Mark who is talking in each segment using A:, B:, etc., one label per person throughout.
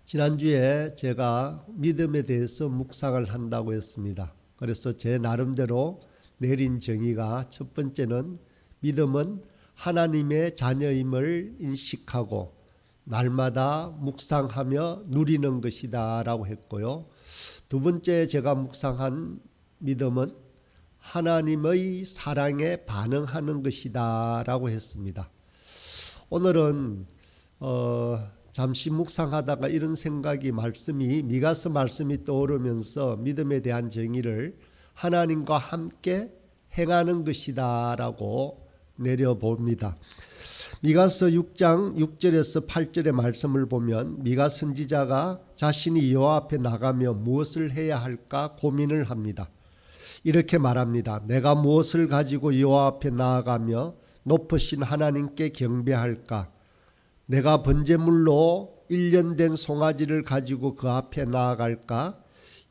A: 지난주에 제가 믿음에 대해서 묵상을 한다고 했습니다. 그래서 제 나름대로 내린 정의가 첫 번째는 믿음은 하나님의 자녀임을 인식하고 날마다 묵상하며 누리는 것이다 라고 했고요. 두 번째 제가 묵상한 믿음은 하나님의 사랑에 반응하는 것이다 라고 했습니다. 오늘은 잠시 묵상하다가 이런 생각이 미가서 말씀이 떠오르면서 믿음에 대한 정의를 하나님과 함께 행하는 것이다 라고 내려봅니다. 미가서 6장 6절에서 8절의 말씀을 보면 미가 선지자가 자신이 여호와 앞에 나가며 무엇을 해야 할까 고민을 합니다. 이렇게 말합니다. 내가 무엇을 가지고 여호와 앞에 나아가며 높으신 하나님께 경배할까? 내가 번제물로 1년 된 송아지를 가지고 그 앞에 나아갈까?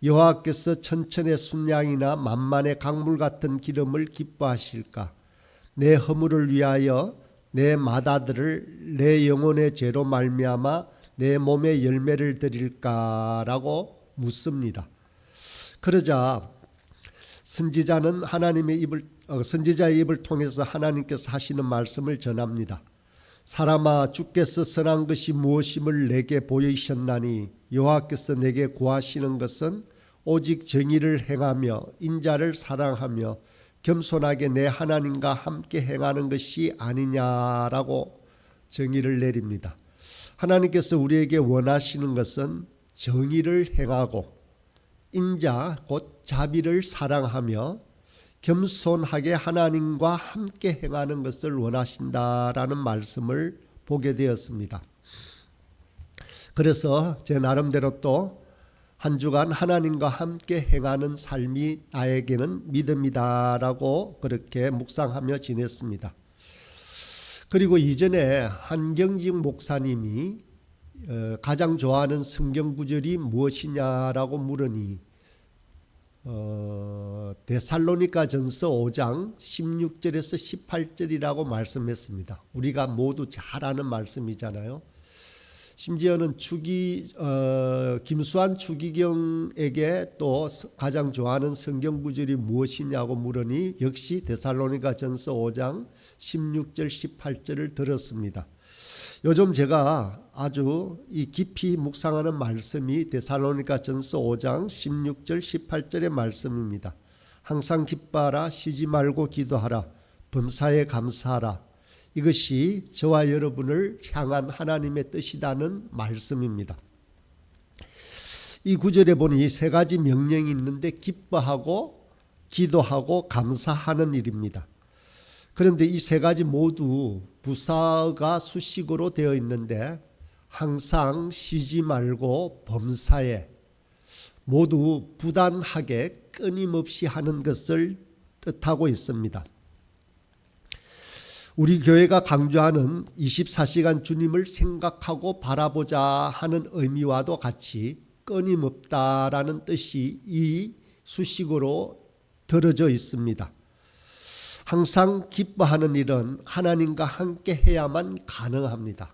A: 여호와께서 천천의 순양이나 만만의 강물 같은 기름을 기뻐하실까? 내 허물을 위하여 내 맏아들을 내 영혼의 죄로 말미암아 내 몸에 열매를 드릴까라고 묻습니다. 그러자 선지자는 선지자의 입을 통해서 하나님께서 하시는 말씀을 전합니다. 사람아, 주께서 선한 것이 무엇임을 내게 보이셨나니 여호와께서 내게 구하시는 것은 오직 정의를 행하며 인자를 사랑하며 겸손하게 내 하나님과 함께 행하는 것이 아니냐라고 정의를 내립니다. 하나님께서 우리에게 원하시는 것은 정의를 행하고 인자 곧 자비를 사랑하며 겸손하게 하나님과 함께 행하는 것을 원하신다라는 말씀을 보게 되었습니다. 그래서 제 나름대로 또 한 주간 하나님과 함께 행하는 삶이 나에게는 믿음이다라고 그렇게 묵상하며 지냈습니다. 그리고 이전에 한경직 목사님이 가장 좋아하는 성경 구절이 무엇이냐라고 물으니 데살로니가전서 5장 16절에서 18절이라고 말씀했습니다. 우리가 모두 잘 아는 말씀이잖아요. 심지어는 김수환 추기경에게 또 가장 좋아하는 성경 구절이 무엇이냐고 물으니 역시 데살로니가전서 5장 16절 18절을 들었습니다. 요즘 제가 아주 깊이 묵상하는 말씀이 데살로니가전서 5장 16절 18절의 말씀입니다. 항상 기뻐하라, 쉬지 말고 기도하라, 범사에 감사하라. 이것이 저와 여러분을 향한 하나님의 뜻이라는 말씀입니다. 이 구절에 보니 세 가지 명령이 있는데 기뻐하고 기도하고 감사하는 일입니다. 그런데 이 세 가지 모두 부사가 수식어로 되어 있는데 항상 쉬지 말고 범사에 모두 부단하게 끊임없이 하는 것을 뜻하고 있습니다. 우리 교회가 강조하는 24시간 주님을 생각하고 바라보자 하는 의미와도 같이 끊임없다라는 뜻이 이 수식어로 들어져 있습니다. 항상 기뻐하는 일은 하나님과 함께 해야만 가능합니다.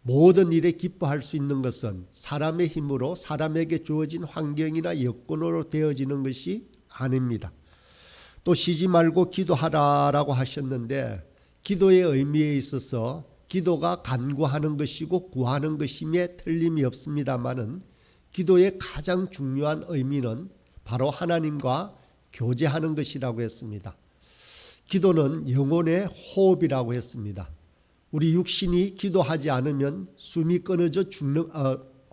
A: 모든 일에 기뻐할 수 있는 것은 사람의 힘으로 사람에게 주어진 환경이나 여건으로 되어지는 것이 아닙니다. 또 쉬지 말고 기도하라라고 하셨는데 기도의 의미에 있어서 기도가 간구하는 것이고 구하는 것임에 틀림이 없습니다마는 기도의 가장 중요한 의미는 바로 하나님과 교제하는 것이라고 했습니다. 기도는 영혼의 호흡이라고 했습니다. 우리 육신이 기도하지 않으면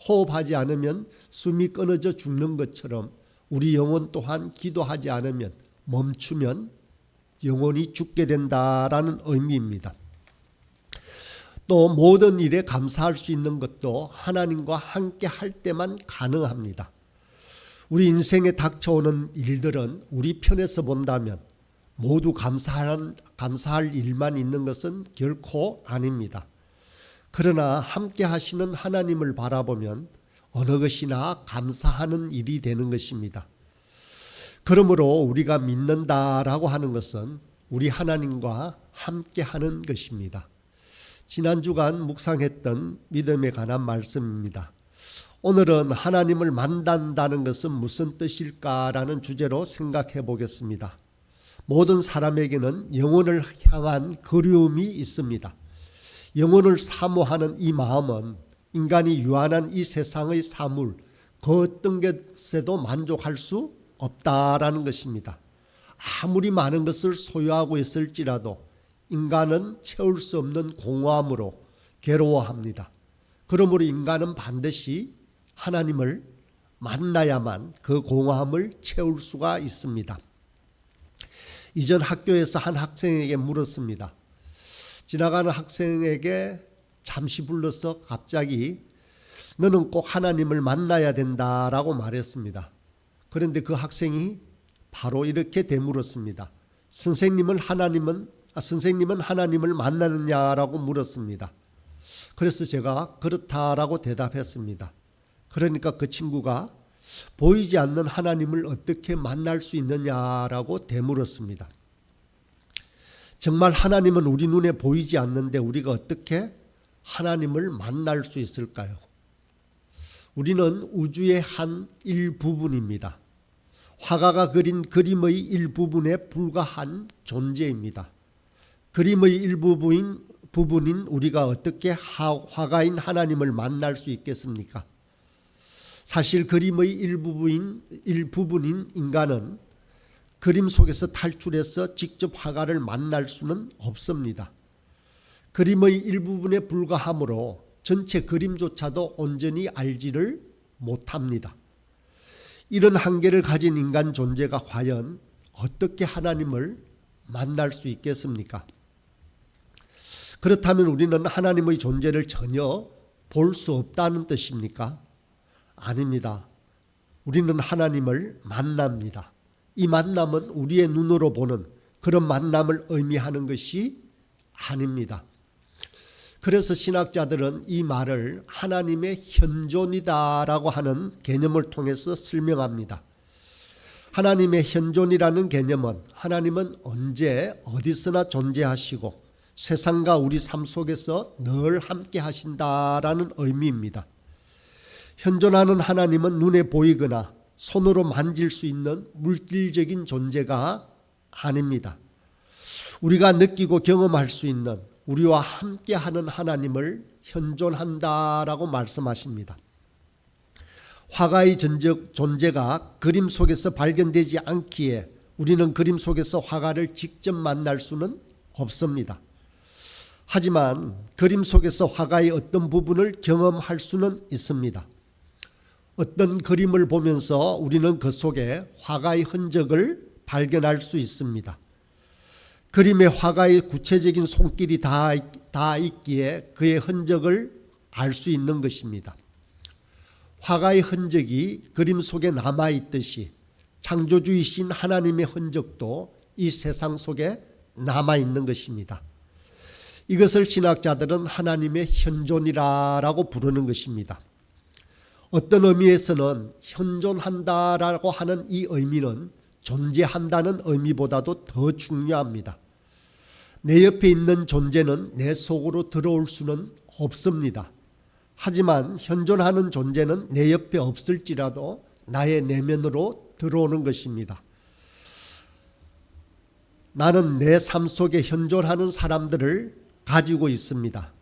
A: 호흡하지 않으면 숨이 끊어져 죽는 것처럼 우리 영혼 또한 기도하지 않으면 멈추면 영혼이 죽게 된다라는 의미입니다. 또 모든 일에 감사할 수 있는 것도 하나님과 함께 할 때만 가능합니다. 우리 인생에 닥쳐오는 일들은 우리 편에서 본다면 모두 감사할 일만 있는 것은 결코 아닙니다. 그러나 함께 하시는 하나님을 바라보면 어느 것이나 감사하는 일이 되는 것입니다. 그러므로 우리가 믿는다라고 하는 것은 우리 하나님과 함께 하는 것입니다. 지난 주간 묵상했던 믿음에 관한 말씀입니다. 오늘은 하나님을 만난다는 것은 무슨 뜻일까라는 주제로 생각해 보겠습니다. 모든 사람에게는 영혼을 향한 그리움이 있습니다. 영혼을 사모하는 이 마음은 인간이 유한한 이 세상의 사물 그 어떤 것에도 만족할 수 없다라는 것입니다. 아무리 많은 것을 소유하고 있을지라도 인간은 채울 수 없는 공허함으로 괴로워합니다. 그러므로 인간은 반드시 하나님을 만나야만 그 공허함을 채울 수가 있습니다. 이전 학교에서 한 학생에게 물었습니다. 지나가는 학생에게 잠시 불러서 갑자기 너는 꼭 하나님을 만나야 된다라고 말했습니다. 그런데 그 학생이 바로 이렇게 되물었습니다. 선생님은 하나님을 만나느냐라고 물었습니다. 그래서 제가 그렇다라고 대답했습니다. 그러니까 그 친구가 보이지 않는 하나님을 어떻게 만날 수 있느냐라고 되물었습니다. 정말 하나님은 우리 눈에 보이지 않는데 우리가 어떻게 하나님을 만날 수 있을까요? 우리는 우주의 한 일부분입니다. 화가가 그린 그림의 일부분에 불과한 존재입니다. 그림의 일부분인 우리가 어떻게 화가인 하나님을 만날 수 있겠습니까? 사실 그림의 일부분인 인간은 그림 속에서 탈출해서 직접 화가를 만날 수는 없습니다. 그림의 일부분에 불과하므로 전체 그림조차도 온전히 알지를 못합니다. 이런 한계를 가진 인간 존재가 과연 어떻게 하나님을 만날 수 있겠습니까? 그렇다면 우리는 하나님의 존재를 전혀 볼 수 없다는 뜻입니까? 아닙니다. 우리는 하나님을 만납니다. 이 만남은 우리의 눈으로 보는 그런 만남을 의미하는 것이 아닙니다. 그래서 신학자들은 이 말을 하나님의 현존이다라고 하는 개념을 통해서 설명합니다. 하나님의 현존이라는 개념은 하나님은 언제 어디서나 존재하시고 세상과 우리 삶 속에서 늘 함께 하신다라는 의미입니다. 현존하는 하나님은 눈에 보이거나 손으로 만질 수 있는 물질적인 존재가 아닙니다. 우리가 느끼고 경험할 수 있는 우리와 함께하는 하나님을 현존한다라고 말씀하십니다. 화가의 존재가 그림 속에서 발견되지 않기에 우리는 그림 속에서 화가를 직접 만날 수는 없습니다. 하지만 그림 속에서 화가의 어떤 부분을 경험할 수는 있습니다. 어떤 그림을 보면서 우리는 그 속에 화가의 흔적을 발견할 수 있습니다. 그림에 화가의 구체적인 손길이 다 있기에 그의 흔적을 알 수 있는 것입니다. 화가의 흔적이 그림 속에 남아있듯이 창조주이신 하나님의 흔적도 이 세상 속에 남아있는 것입니다. 이것을 신학자들은 하나님의 현존이라고 부르는 것입니다. 어떤 의미에서는 현존한다라고 하는 이 의미는 존재한다는 의미보다도 더 중요합니다. 내 옆에 있는 존재는 내 속으로 들어올 수는 없습니다. 하지만 현존하는 존재는 내 옆에 없을지라도 나의 내면으로 들어오는 것입니다. 나는 내 삶 속에 현존하는 사람들을 가지고 있습니다.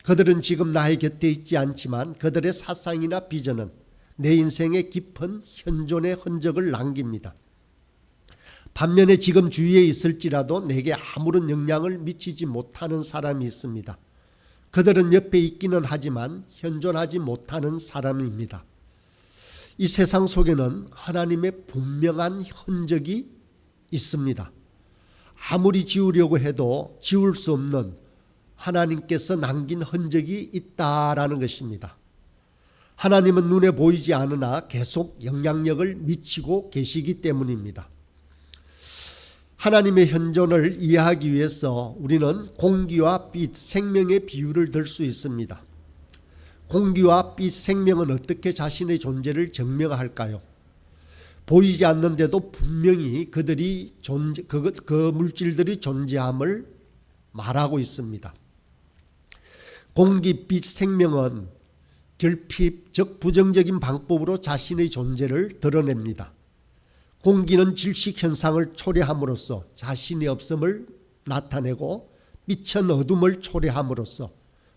A: 그들은 지금 나의 곁에 있지 않지만 그들의 사상이나 비전은 내 인생에 깊은 현존의 흔적을 남깁니다. 반면에 지금 주위에 있을지라도 내게 아무런 영향을 미치지 못하는 사람이 있습니다. 그들은 옆에 있기는 하지만 현존하지 못하는 사람입니다. 이 세상 속에는 하나님의 분명한 흔적이 있습니다. 아무리 지우려고 해도 지울 수 없는 하나님께서 남긴 흔적이 있다라는 것입니다. 하나님은 눈에 보이지 않으나 계속 영향력을 미치고 계시기 때문입니다. 하나님의 현존을 이해하기 위해서 우리는 공기와 빛, 생명의 비유를 들 수 있습니다. 공기와 빛, 생명은 어떻게 자신의 존재를 증명할까요? 보이지 않는데도 분명히 그 물질들이 존재함을 말하고 있습니다. 공기, 빛, 생명은 결핍, 즉 부정적인 방법으로 자신의 존재를 드러냅니다. 공기는 질식 현상을 초래함으로써 자신이 없음을 나타내고, 빛은 어둠을 초래함으로써,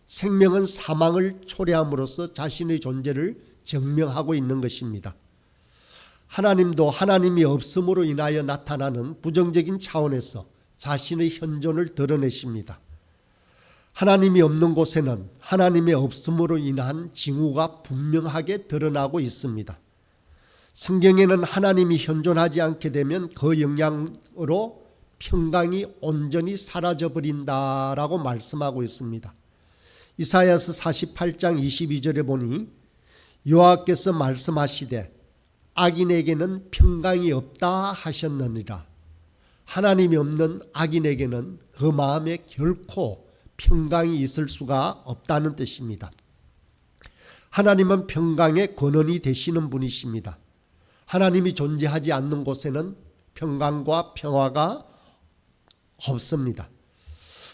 A: 생명은 사망을 초래함으로써 자신의 존재를 증명하고 있는 것입니다. 하나님도 하나님이 없음으로 인하여 나타나는 부정적인 차원에서 자신의 현존을 드러내십니다. 하나님이 없는 곳에는 하나님의 없음으로 인한 징후가 분명하게 드러나고 있습니다. 성경에는 하나님이 현존하지 않게 되면 그 영향으로 평강이 온전히 사라져버린다라고 말씀하고 있습니다. 이사야서 48장 22절에 보니 여호와께서 말씀하시되 악인에게는 평강이 없다 하셨느니라. 하나님이 없는 악인에게는 그 마음에 결코 평강이 있을 수가 없다는 뜻입니다. 하나님은 평강의 근원이 되시는 분이십니다. 하나님이 존재하지 않는 곳에는 평강과 평화가 없습니다.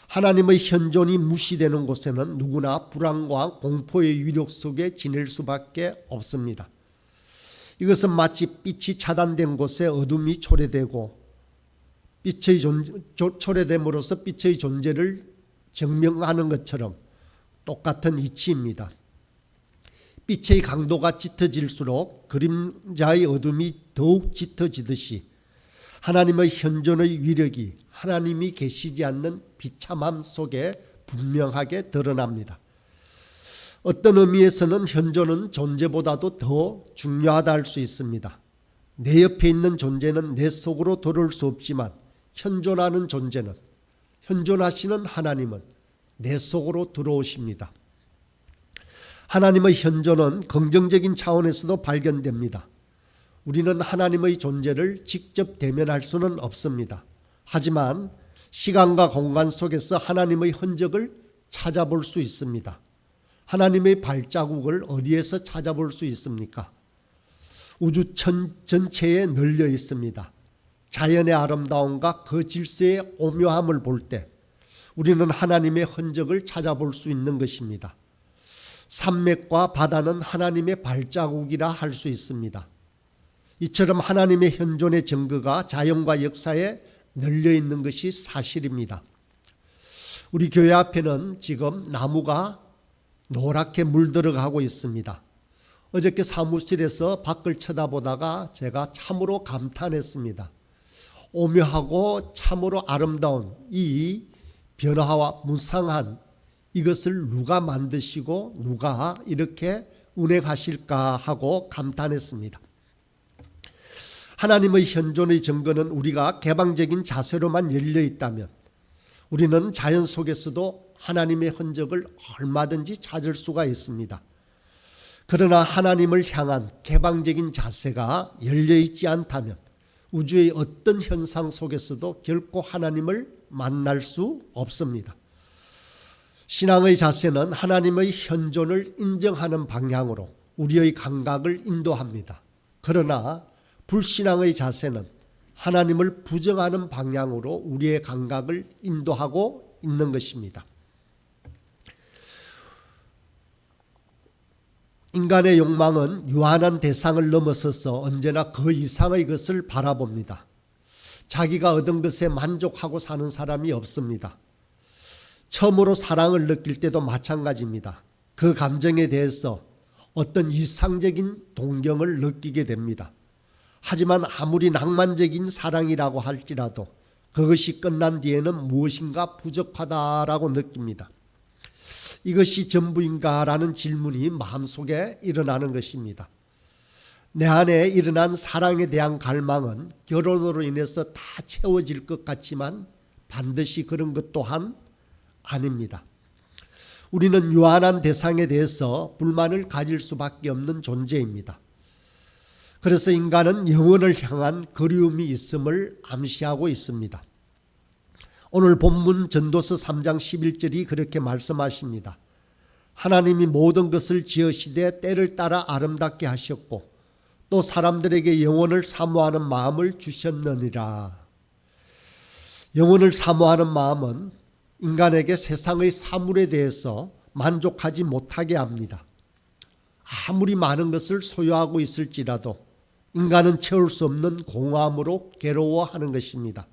A: 하나님의 현존이 무시되는 곳에는 누구나 불안과 공포의 위력 속에 지낼 수밖에 없습니다. 이것은 마치 빛이 차단된 곳에 어둠이 초래되고, 초래됨으로써 빛의 존재를 증명하는 것처럼 똑같은 이치입니다. 빛의 강도가 짙어질수록 그림자의 어둠이 더욱 짙어지듯이 하나님의 현존의 위력이 하나님이 계시지 않는 비참함 속에 분명하게 드러납니다. 어떤 의미에서는 현존은 존재보다도 더 중요하다 할 수 있습니다. 내 옆에 있는 존재는 내 속으로 들어올 수 없지만 현존하는 존재는, 현존하시는 하나님은 내 속으로 들어오십니다. 하나님의 현존은 긍정적인 차원에서도 발견됩니다. 우리는 하나님의 존재를 직접 대면할 수는 없습니다. 하지만 시간과 공간 속에서 하나님의 흔적을 찾아볼 수 있습니다. 하나님의 발자국을 어디에서 찾아볼 수 있습니까? 우주 전체에 널려 있습니다. 자연의 아름다움과 그 질서의 오묘함을 볼 때 우리는 하나님의 흔적을 찾아볼 수 있는 것입니다. 산맥과 바다는 하나님의 발자국이라 할 수 있습니다. 이처럼 하나님의 현존의 증거가 자연과 역사에 널려 있는 것이 사실입니다. 우리 교회 앞에는 지금 나무가 노랗게 물들어가고 있습니다. 어저께 사무실에서 밖을 쳐다보다가 제가 참으로 감탄했습니다. 오묘하고 참으로 아름다운 이 변화와 무상한 이것을 누가 만드시고 누가 이렇게 운행하실까 하고 감탄했습니다. 하나님의 현존의 증거는 우리가 개방적인 자세로만 열려 있다면 우리는 자연 속에서도 하나님의 흔적을 얼마든지 찾을 수가 있습니다. 그러나 하나님을 향한 개방적인 자세가 열려 있지 않다면 우주의 어떤 현상 속에서도 결코 하나님을 만날 수 없습니다. 신앙의 자세는 하나님의 현존을 인정하는 방향으로 우리의 감각을 인도합니다. 그러나 불신앙의 자세는 하나님을 부정하는 방향으로 우리의 감각을 인도하고 있는 것입니다. 인간의 욕망은 유한한 대상을 넘어서서 언제나 그 이상의 것을 바라봅니다. 자기가 얻은 것에 만족하고 사는 사람이 없습니다. 처음으로 사랑을 느낄 때도 마찬가지입니다. 그 감정에 대해서 어떤 이상적인 동경을 느끼게 됩니다. 하지만 아무리 낭만적인 사랑이라고 할지라도 그것이 끝난 뒤에는 무엇인가 부족하다라고 느낍니다. 이것이 전부인가라는 질문이 마음속에 일어나는 것입니다. 내 안에 일어난 사랑에 대한 갈망은 결혼으로 인해서 다 채워질 것 같지만 반드시 그런 것 또한 아닙니다. 우리는 유한한 대상에 대해서 불만을 가질 수밖에 없는 존재입니다. 그래서 인간은 영혼을 향한 그리움이 있음을 암시하고 있습니다. 오늘 본문 전도서 3장 11절이 그렇게 말씀하십니다. 하나님이 모든 것을 지으시되 때를 따라 아름답게 하셨고 또 사람들에게 영혼을 사모하는 마음을 주셨느니라. 영혼을 사모하는 마음은 인간에게 세상의 사물에 대해서 만족하지 못하게 합니다. 아무리 많은 것을 소유하고 있을지라도 인간은 채울 수 없는 공허함으로 괴로워하는 것입니다.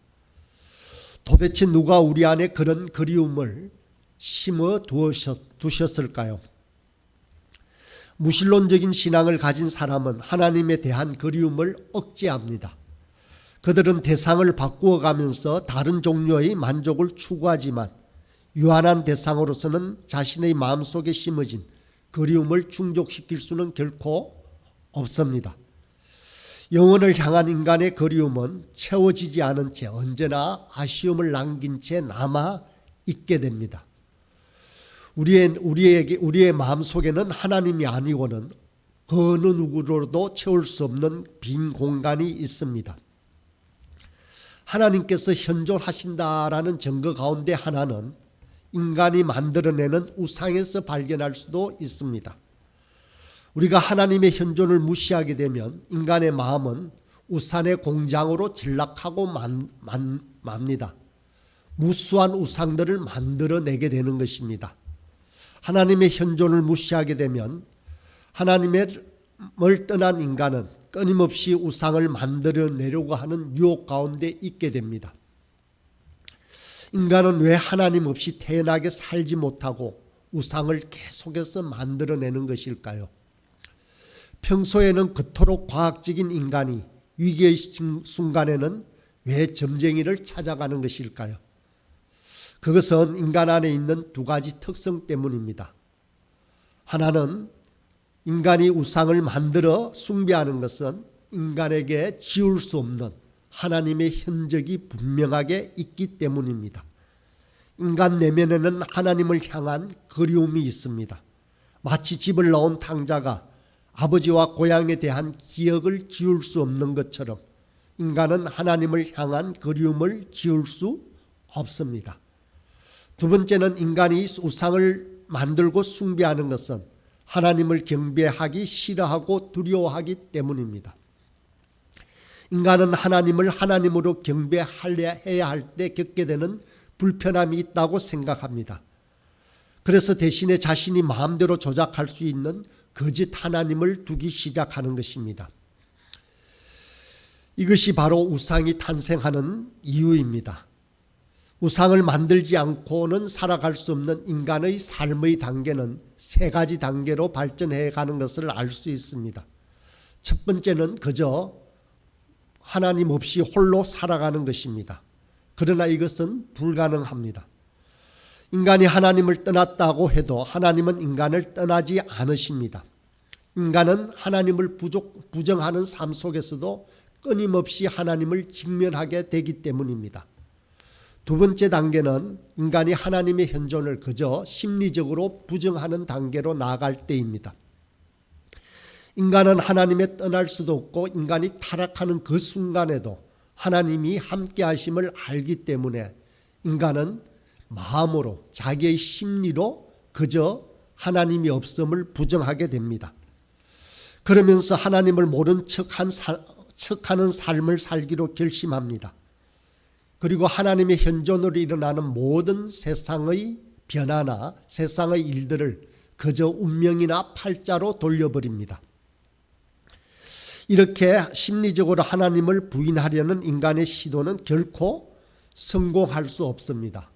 A: 도대체 누가 우리 안에 그런 그리움을 심어 두셨을까요? 무신론적인 신앙을 가진 사람은 하나님에 대한 그리움을 억제합니다. 그들은 대상을 바꾸어 가면서 다른 종류의 만족을 추구하지만 유한한 대상으로서는 자신의 마음속에 심어진 그리움을 충족시킬 수는 결코 없습니다. 영혼을 향한 인간의 그리움은 채워지지 않은 채 언제나 아쉬움을 남긴 채 남아 있게 됩니다. 우리의 마음속에는 하나님이 아니고는 어느 누구로도 채울 수 없는 빈 공간이 있습니다. 하나님께서 현존하신다라는 증거 가운데 하나는 인간이 만들어내는 우상에서 발견할 수도 있습니다. 우리가 하나님의 현존을 무시하게 되면 인간의 마음은 우상의 공장으로 전락하고 맙니다. 무수한 우상들을 만들어내게 되는 것입니다. 하나님의 현존을 무시하게 되면 하나님을 떠난 인간은 끊임없이 우상을 만들어내려고 하는 유혹 가운데 있게 됩니다. 인간은 왜 하나님 없이 태연하게 살지 못하고 우상을 계속해서 만들어내는 것일까요? 평소에는 그토록 과학적인 인간이 위기의 순간에는 왜 점쟁이를 찾아가는 것일까요? 그것은 인간 안에 있는 두 가지 특성 때문입니다. 하나는 인간이 우상을 만들어 숭배하는 것은 인간에게 지울 수 없는 하나님의 흔적이 분명하게 있기 때문입니다. 인간 내면에는 하나님을 향한 그리움이 있습니다. 마치 집을 나온 탕자가 아버지와 고향에 대한 기억을 지울 수 없는 것처럼 인간은 하나님을 향한 그리움을 지울 수 없습니다. 두 번째는 인간이 우상을 만들고 숭배하는 것은 하나님을 경배하기 싫어하고 두려워하기 때문입니다. 인간은 하나님을 하나님으로 경배해야 할 때 겪게 되는 불편함이 있다고 생각합니다. 그래서 대신에 자신이 마음대로 조작할 수 있는 거짓 하나님을 두기 시작하는 것입니다. 이것이 바로 우상이 탄생하는 이유입니다. 우상을 만들지 않고는 살아갈 수 없는 인간의 삶의 단계는 세 가지 단계로 발전해 가는 것을 알 수 있습니다. 첫 번째는 그저 하나님 없이 홀로 살아가는 것입니다. 그러나 이것은 불가능합니다. 인간이 하나님을 떠났다고 해도 하나님은 인간을 떠나지 않으십니다. 인간은 하나님을 부정하는 삶 속에서도 끊임없이 하나님을 직면하게 되기 때문입니다. 두 번째 단계는 인간이 하나님의 현존을 그저 심리적으로 부정하는 단계로 나아갈 때입니다. 인간은 하나님에 떠날 수도 없고 인간이 타락하는 그 순간에도 하나님이 함께 하심을 알기 때문에 인간은 마음으로 자기의 심리로 그저 하나님이 없음을 부정하게 됩니다. 그러면서 하나님을 모른 척하는 삶을 살기로 결심합니다. 그리고 하나님의 현존으로 일어나는 모든 세상의 변화나 세상의 일들을 그저 운명이나 팔자로 돌려버립니다. 이렇게 심리적으로 하나님을 부인하려는 인간의 시도는 결코 성공할 수 없습니다.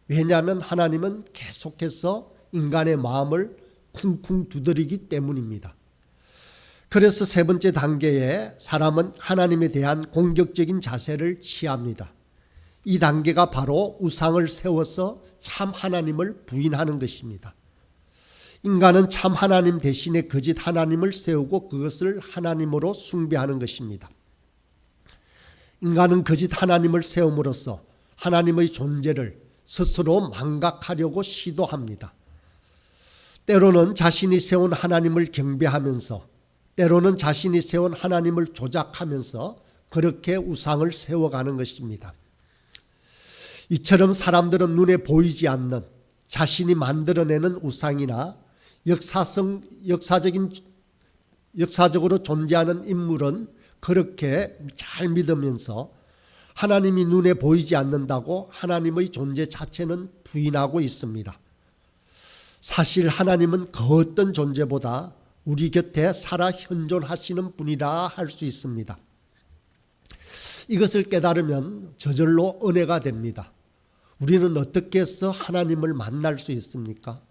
A: 왜냐하면 하나님은 계속해서 인간의 마음을 쿵쿵 두드리기 때문입니다. 그래서 세 번째 단계에 사람은 하나님에 대한 공격적인 자세를 취합니다. 이 단계가 바로 우상을 세워서 참 하나님을 부인하는 것입니다. 인간은 참 하나님 대신에 거짓 하나님을 세우고 그것을 하나님으로 숭배하는 것입니다. 인간은 거짓 하나님을 세움으로써 하나님의 존재를 스스로 망각하려고 시도합니다. 때로는 자신이 세운 하나님을 경배하면서 때로는 자신이 세운 하나님을 조작하면서 그렇게 우상을 세워가는 것입니다. 이처럼 사람들은 눈에 보이지 않는 자신이 만들어내는 우상이나 역사적으로 존재하는 인물은 그렇게 잘 믿으면서 하나님이 눈에 보이지 않는다고 하나님의 존재 자체는 부인하고 있습니다. 사실 하나님은 그 어떤 존재보다 우리 곁에 살아 현존하시는 분이라 할 수 있습니다. 이것을 깨달으면 저절로 은혜가 됩니다. 우리는 어떻게 해서 하나님을 만날 수 있습니까?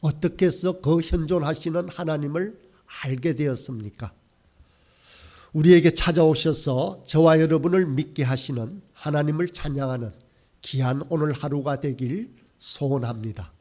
A: 어떻게 해서 그 현존하시는 하나님을 알게 되었습니까? 우리에게 찾아오셔서 저와 여러분을 믿게 하시는 하나님을 찬양하는 귀한 오늘 하루가 되길 소원합니다.